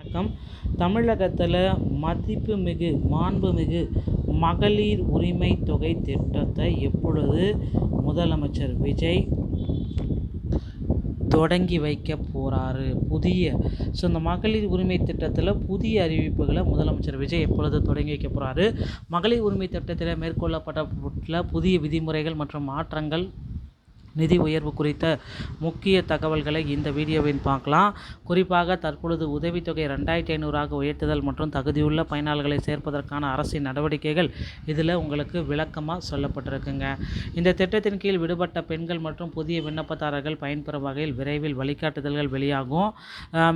வணக்கம். தமிழகத்தில் மதிப்புமிகு மாண்புமிகு மகளிர் உரிமை தொகை திட்டத்தை எப்பொழுது முதலமைச்சர் விஜய் தொடங்கி வைக்க போகிறாரு? இந்த மகளிர் உரிமை திட்டத்தில் புதிய அறிவிப்புகளை முதலமைச்சர் விஜய் எப்பொழுது தொடங்கி வைக்க போகிறாரு? மகளிர் உரிமை திட்டத்தில் மேற்கொள்ளப்பட்ட புதிய விதிமுறைகள் மற்றும் மாற்றங்கள், நிதி உயர்வு குறித்த முக்கிய தகவல்களை இந்த வீடியோவில் பார்க்கலாம். குறிப்பாக தற்பொழுது உதவித்தொகை 2500 உயர்த்துதல் மற்றும் தகுதியுள்ள பயனாளர்களை சேர்ப்பதற்கான அரசின் நடவடிக்கைகள் இதில் உங்களுக்கு விளக்கமாக சொல்லப்பட்டிருக்குங்க. இந்த திட்டத்தின் கீழ் விடுபட்ட பெண்கள் மற்றும் புதிய விண்ணப்பதாரர்கள் பயன்பெறும் வகையில் விரைவில் வழிகாட்டுதல்கள் வெளியாகும்.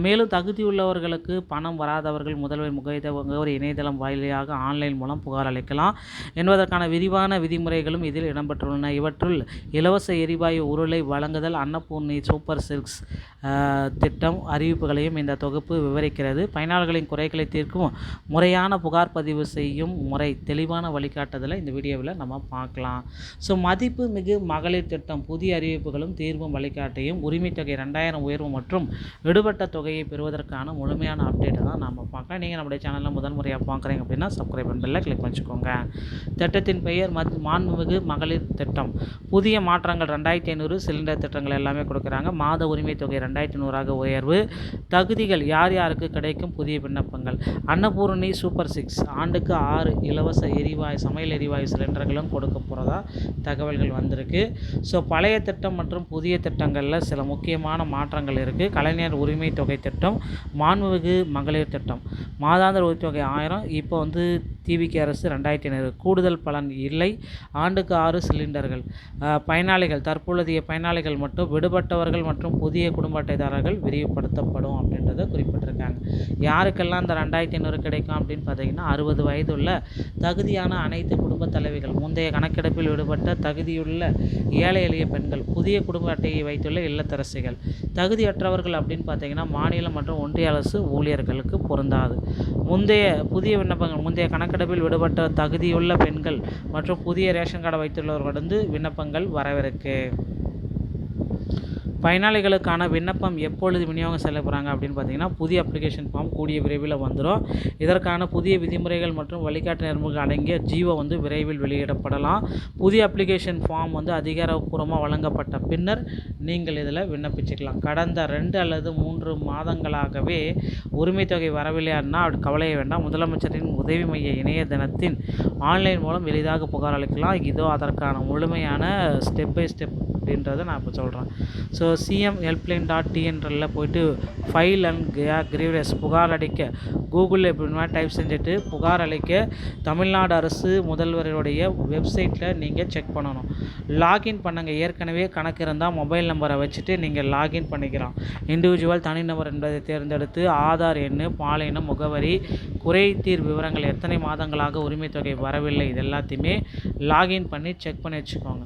மேலும் தகுதியுள்ளவர்களுக்கு பணம் வராதவர்கள் முதல்வர் முகவரி இணையதளம் வாயிலாக ஆன்லைன் மூலம் புகார் அளிக்கலாம் என்பதற்கான விரிவான விதிமுறைகளும் இதில் இடம்பெற்றுள்ளன. இவற்றுள் இலவச எரிவாயு உருளை வழங்குதல், அன்னபூர்ணி சூப்பர் சில்க்ஸ் திட்டம் அறிவிப்புகளையும் இந்த தொகுப்பு விவரிக்கிறது. பயனாளர்களின் குறைகளை தீர்க்கும் முறையான புகார் பதிவு செய்யும் முறை தெளிவான வழிகாட்டுதலை இந்த வீடியோவில் நம்ம பார்க்கலாம். மதிப்பு மிகு மகளிர் திட்டம் புதிய அறிவிப்புகளும் தீர்வும் வழிகாட்டியும் உரிமை தொகை 2000 உயர்வு மற்றும் விடுபட்ட தொகையை பெறுவதற்கான முழுமையான அப்டேட்டை தான் நம்ம பார்க்கலாம். நீங்கள் நம்முடைய சேனலில் முதல் முறையாக பார்க்குறீங்க அப்படின்னா சப்ஸ்கிரைப் பண்ணல கிளிக் பண்ணிக்கோங்க. திட்டத்தின் பெயர் மாண்புமிகு மகளிர் திட்டம். புதிய மாற்றங்கள் 2500 சிலிண்டர் திட்டங்கள் எல்லாமே கொடுக்குறாங்க. மாத உரிமை தொகை 2500 உயர்வு. தகுதிகள் யார் யாருக்கு கிடைக்கும் புதிய விண்ணப்பங்கள். அன்னபூர்ணி சூப்பர் சிக்ஸ் ஆண்டுக்கு 6 இலவச சமையல் எரிவாயு சிலிண்டர்களும் கொடுக்க போகிறதா தகவல்கள் வந்திருக்கு. பழைய திட்டம் மற்றும் புதிய திட்டங்களில் சில முக்கியமான மாற்றங்கள் இருக்குது. கலைஞர் உரிமை தொகை திட்டம், மாண்புமிகு மகளிர் திட்டம் மாதாந்திர உதவித்தொகை 1000, இப்போ டிவிகே அரசு 2500. கூடுதல் பலன் இல்லை. ஆண்டுக்கு 6 சிலிண்டர்கள். பயனாளிகள் தற்பொழுதைய பயனாளிகள் மட்டும், விடுபட்டவர்கள் மற்றும் புதிய குடும்ப அட்டைதாரர்கள் விரிவுபடுத்தப்படும் அப்படின்றத குறிப்பிட்டிருக்காங்க. யாருக்கெல்லாம் இந்த 2500 கிடைக்கும் அப்படின்னு பார்த்தீங்கன்னா 60 வயதுள்ள தகுதியான அனைத்து குடும்ப தலைவிகள், முந்தைய கணக்கெடுப்பில் விடுபட்ட தகுதியுள்ள ஏழை எளிய பெண்கள், புதிய குடும்ப அட்டையை வைத்துள்ள இல்லத்தரசிகள். தகுதியற்றவர்கள் அப்படின்னு பார்த்தீங்கன்னா மாநிலம் மற்றும் ஒன்றிய அரசு ஊழியர்களுக்கு பொருந்தாது. புதிய விண்ணப்பங்கள் முந்தைய கணக்கெடுப்பில் விடுபட்ட தகுதியுள்ள பெண்கள் மற்றும் புதிய ரேஷன் கார்டு வைத்துள்ளவர்கள் விண்ணப்பங்கள் வரவிருக்கு. பயனாளிகளுக்கான விண்ணப்பம் எப்பொழுது விநியோகம் செய்ய போகிறாங்க அப்படின்னு பார்த்தீங்கன்னா புதிய அப்ளிகேஷன் ஃபார்ம் கூடிய விரைவில் வந்துடும். இதற்கான புதிய விதிமுறைகள் மற்றும் வழிகாட்டு நெறிமுறைகள் அடங்கிய ஜீவோ விரைவில் வெளியிடப்படலாம். புதிய அப்ளிகேஷன் ஃபார்ம் அதிகாரப்பூர்வமாக வழங்கப்பட்ட பின்னர் நீங்கள் இதில் விண்ணப்பிச்சுக்கலாம். கடந்த 2 அல்லது 3 மாதங்களாகவே உரிமை தொகை வரவில்லைன்னா கவலைய வேண்டாம். முதலமைச்சரின் உதவி மைய இணையதளத்தின் ஆன்லைன் மூலம் எளிதாக புகார் அளிக்கலாம். இதோ அதற்கான முழுமையான ஸ்டெப் பை ஸ்டெப் அப்படின்றத நான் இப்போ சொல்கிறேன். cmhelpline.tnl போய்ட்டு ஃபைல் அண்ட் கிரீவன்ஸ் புகார் அளிக்க கூகுளில் எப்படின்னா டைப் செஞ்சுட்டு புகார் அளிக்க தமிழ்நாடு அரசு முதல்வருடைய வெப்சைட்டில் நீங்கள் செக் பண்ணணும். லாகின் பண்ணுங்கள். ஏற்கனவே கணக்கு இருந்தால் மொபைல் நம்பரை வச்சுட்டு நீங்கள் லாகின் பண்ணிக்கலாம். இண்டிவிஜுவல் தனிநபர் என்பதை தேர்ந்தெடுத்து ஆதார் எண், பாலினம், முகவரி, குறைதீர் விவரங்கள், எத்தனை மாதங்களாக உரிமை தொகை வரவில்லை, இது எல்லாத்தையுமே லாகின் பண்ணி செக் பண்ணி வச்சுக்கோங்க.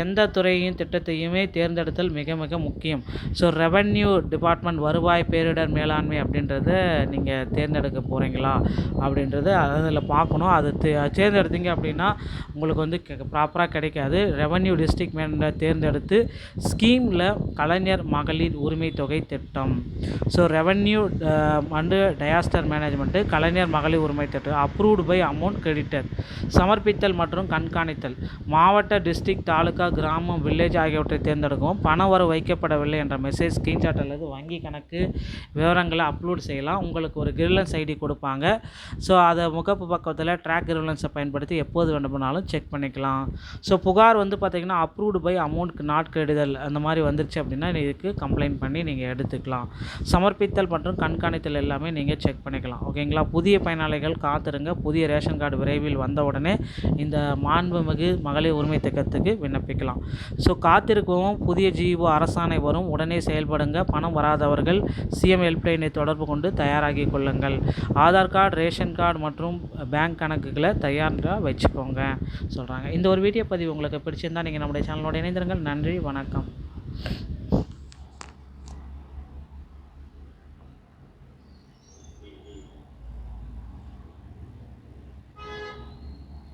எந்த துறையும் திட்டத்தையுமே தேர்ந்தெடுத்தல் மிக மிக முக்கியம். ரெவென்யூ டிபார்ட்மெண்ட் வருவாய் பேரிடர் மேலாண்மை அப்படின்றத நீங்கள் தேர்ந்தெடுக்க போகிறீங்களா அப்படின்றத அதில் பார்க்கணும். அது தேர்ந்தெடுத்தீங்க அப்படின்னா உங்களுக்கு ப்ராப்பராக கிடைக்காது. ரெவென்யூ டிஸ்ட்ரிக்ட் மேனேஜர் தேர்ந்தெடுத்து ஸ்கீமில் கலைஞர் மகளிர் உரிமை தொகை திட்டம், ரெவென்யூ அண்டு டயாஸ்டர் மேனேஜ்மெண்ட்டு கலைஞர் மகளிர் உரிமை திட்டம் அப்ரூவ்டு பை அமௌண்ட் கிரெடிட்டர், சமர்ப்பித்தல் மற்றும் கண்காணித்தல், மாவட்ட, டிஸ்ட்ரிக்ட், தாலுகா, கிராமம், வில்லேஜ் ஆகியவற்றை தேர்ந்தெடுக்கவும். பணவரவு வைக்கப்படவில்லை என்ற மெசேஜ், ஸ்க்ரீன்ஷாட் அல்லது வங்கி கணக்கு விவரங்களை அப்லோட் செய்யலாம். உங்களுக்கு ஒரு கிரிவலன்ஸ் ஐடி கொடுப்பாங்க. அதை முகப்பு பக்கத்தில் ட்ராக் கிரிவலன்ஸை பயன்படுத்தி எப்போது வேண்டுமானாலும் செக் பண்ணிக்கலாம். புகார் பார்த்திங்கன்னா அப்ரூவ்டு பை அமௌண்ட் நாட் கிரெடிட்டல் அந்த மாதிரி வந்துருச்சு அப்படின்னா இதுக்கு கம்ப்ளைண்ட் பண்ணி நீங்கள் எடுத்துக்கலாம். சமர்ப்பித்தல் மற்றும் கண்காணித்தல் எல்லாமே நீங்கள் செக் பண்ணிக்கலாம். ஓகேங்களா? புதிய பயனாளிகள் காத்திருங்க. புதிய ரேஷன் கார்டு விரைவில் வந்த உடனே இந்த மாண்புமிகு மகளிர் உரிமை திட்டத்துக்கு விண்ணப்பிக்கலாம். காத்திருக்கவும். புதிய ஜிஓ அரசாணை வரும், உடனே செயல்படுங்க. பணம் வராதவர்கள் சிஎம் ஹெல்ப்லைனை தொடர்பு கொண்டு தயாராகி கொள்ளுங்கள். ஆதார் கார்டு, ரேஷன் கார்டு மற்றும் பேங்க் கணக்குகளை தயாராக வச்சுக்கோங்க சொல்கிறாங்க. இந்த ஒரு வீடியோ பதிவு உங்களுக்கு பிடிச்சிருந்தால் நீங்கள் நம்முடைய சேனலோட இணைந்திருங்கள். நன்றி, வணக்கம்.